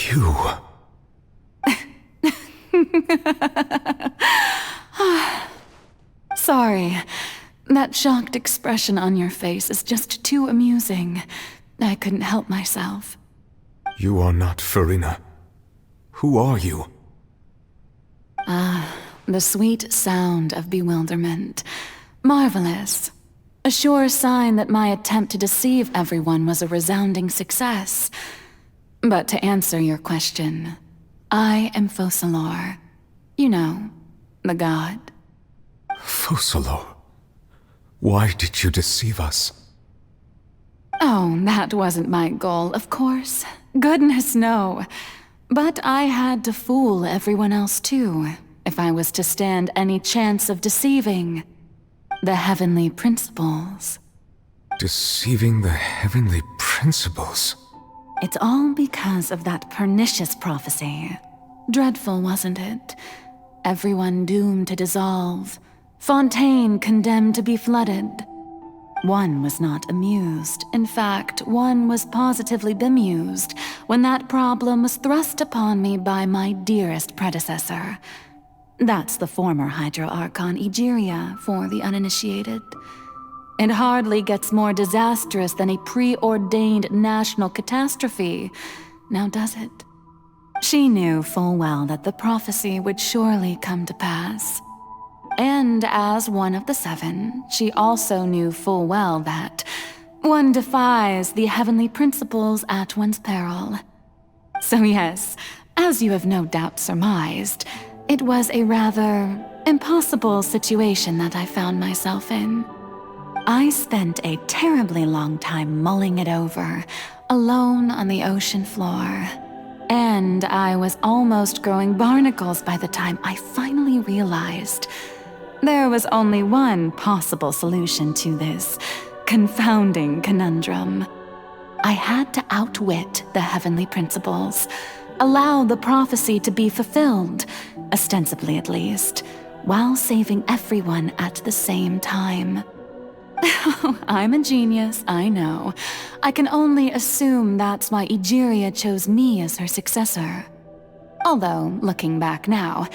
You... Sorry. That shocked expression on your face is just too amusing. I couldn't help myself. You are not Farina. Who are you? The sweet sound of bewilderment. Marvelous. A sure sign that my attempt to deceive everyone was a resounding success. But to answer your question, I am Focalor. You know, the god. Focalor? Why did you deceive us? Oh, that wasn't my goal, of course. Goodness, no. But I had to fool everyone else too, if I was to stand any chance of deceiving the heavenly principles. Deceiving the heavenly principles? It's all because of that pernicious prophecy. Dreadful, wasn't it? Everyone doomed to dissolve. Fontaine condemned to be flooded. One was not amused. In fact, one was positively bemused when that problem was thrust upon me by my dearest predecessor. That's the former Hydro Archon Egeria, for the uninitiated. It hardly gets more disastrous than a preordained national catastrophe, now does it? She knew full well that the prophecy would surely come to pass. And as one of the seven, she also knew full well that one defies the heavenly principles at one's peril. So yes, as you have no doubt surmised, it was a rather impossible situation that I found myself in. I spent a terribly long time mulling it over, alone on the ocean floor. And I was almost growing barnacles by the time I finally realized there was only one possible solution to this confounding conundrum. I had to outwit the heavenly principles, allow the prophecy to be fulfilled, ostensibly at least, while saving everyone at the same time. I'm a genius, I know. I can only assume that's why Egeria chose me as her successor. Although, looking back now,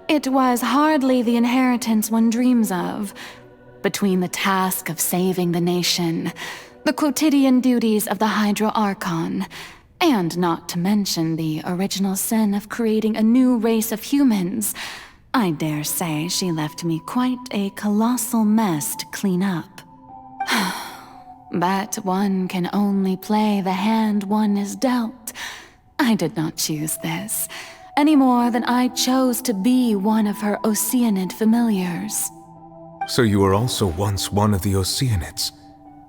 it was hardly the inheritance one dreams of. Between the task of saving the nation, the quotidian duties of the Hydro Archon, and not to mention the original sin of creating a new race of humans, I dare say she left me quite a colossal mess to clean up. But one can only play the hand one is dealt. I did not choose this, any more than I chose to be one of her Oceanid familiars. So you were also once one of the Oceanids,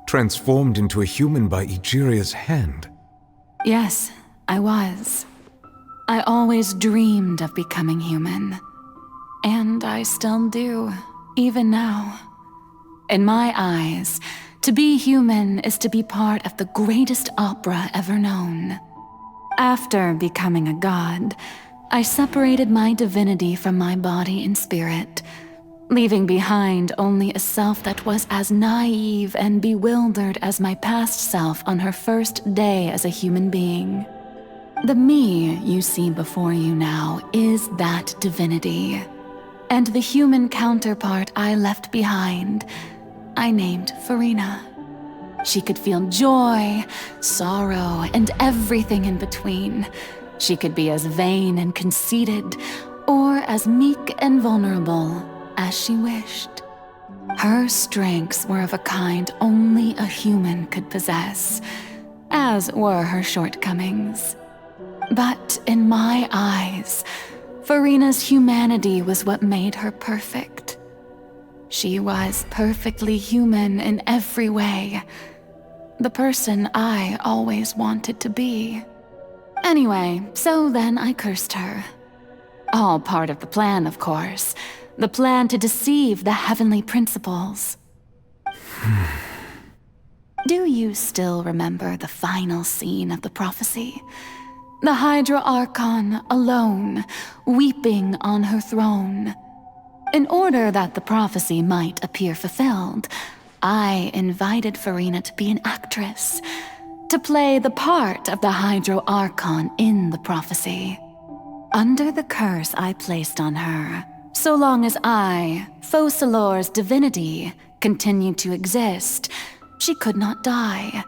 transformed into a human by Egeria's hand? Yes, I was. I always dreamed of becoming human. And I still do, even now. In my eyes, to be human is to be part of the greatest opera ever known. After becoming a god, I separated my divinity from my body and spirit, leaving behind only a self that was as naive and bewildered as my past self on her first day as a human being. The me you see before you now is that divinity, and the human counterpart I left behind, I named Farina. She could feel joy, sorrow, and everything in between. She could be as vain and conceited, or as meek and vulnerable as she wished. Her strengths were of a kind only a human could possess, as were her shortcomings. But in my eyes, Farina's humanity was what made her perfect. She was perfectly human in every way, the person I always wanted to be. Anyway, so then I cursed her. All part of the plan, of course. The plan to deceive the heavenly principles. Do you still remember the final scene of the prophecy? The Hydra Archon alone, weeping on her throne. In order that the prophecy might appear fulfilled, I invited Farina to be an actress, to play the part of the Hydro Archon in the prophecy. Under the curse I placed on her, so long as I, Focalor's divinity, continued to exist, she could not die.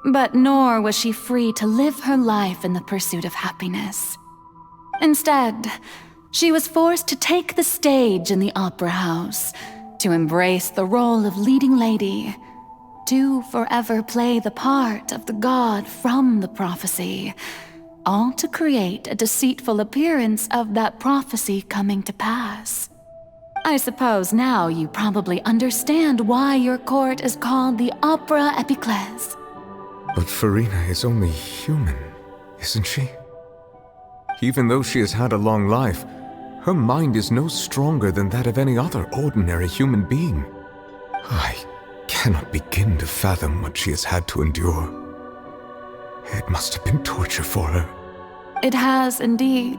But nor was she free to live her life in the pursuit of happiness. Instead, she was forced to take the stage in the opera house, to embrace the role of leading lady, to forever play the part of the god from the prophecy, all to create a deceitful appearance of that prophecy coming to pass. I suppose now you probably understand why your court is called the Opera Epiclese. But Farina is only human, isn't she? Even though she has had a long life, her mind is no stronger than that of any other ordinary human being. I cannot begin to fathom what she has had to endure. It must have been torture for her. It has indeed.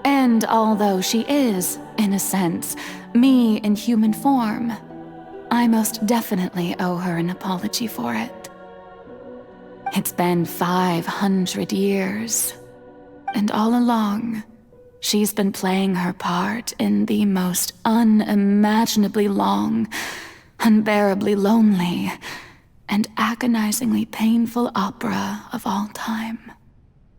And although she is, in a sense, me in human form, I most definitely owe her an apology for it. It's been 500 years, and all along, she's been playing her part in the most unimaginably long, unbearably lonely, and agonizingly painful opera of all time.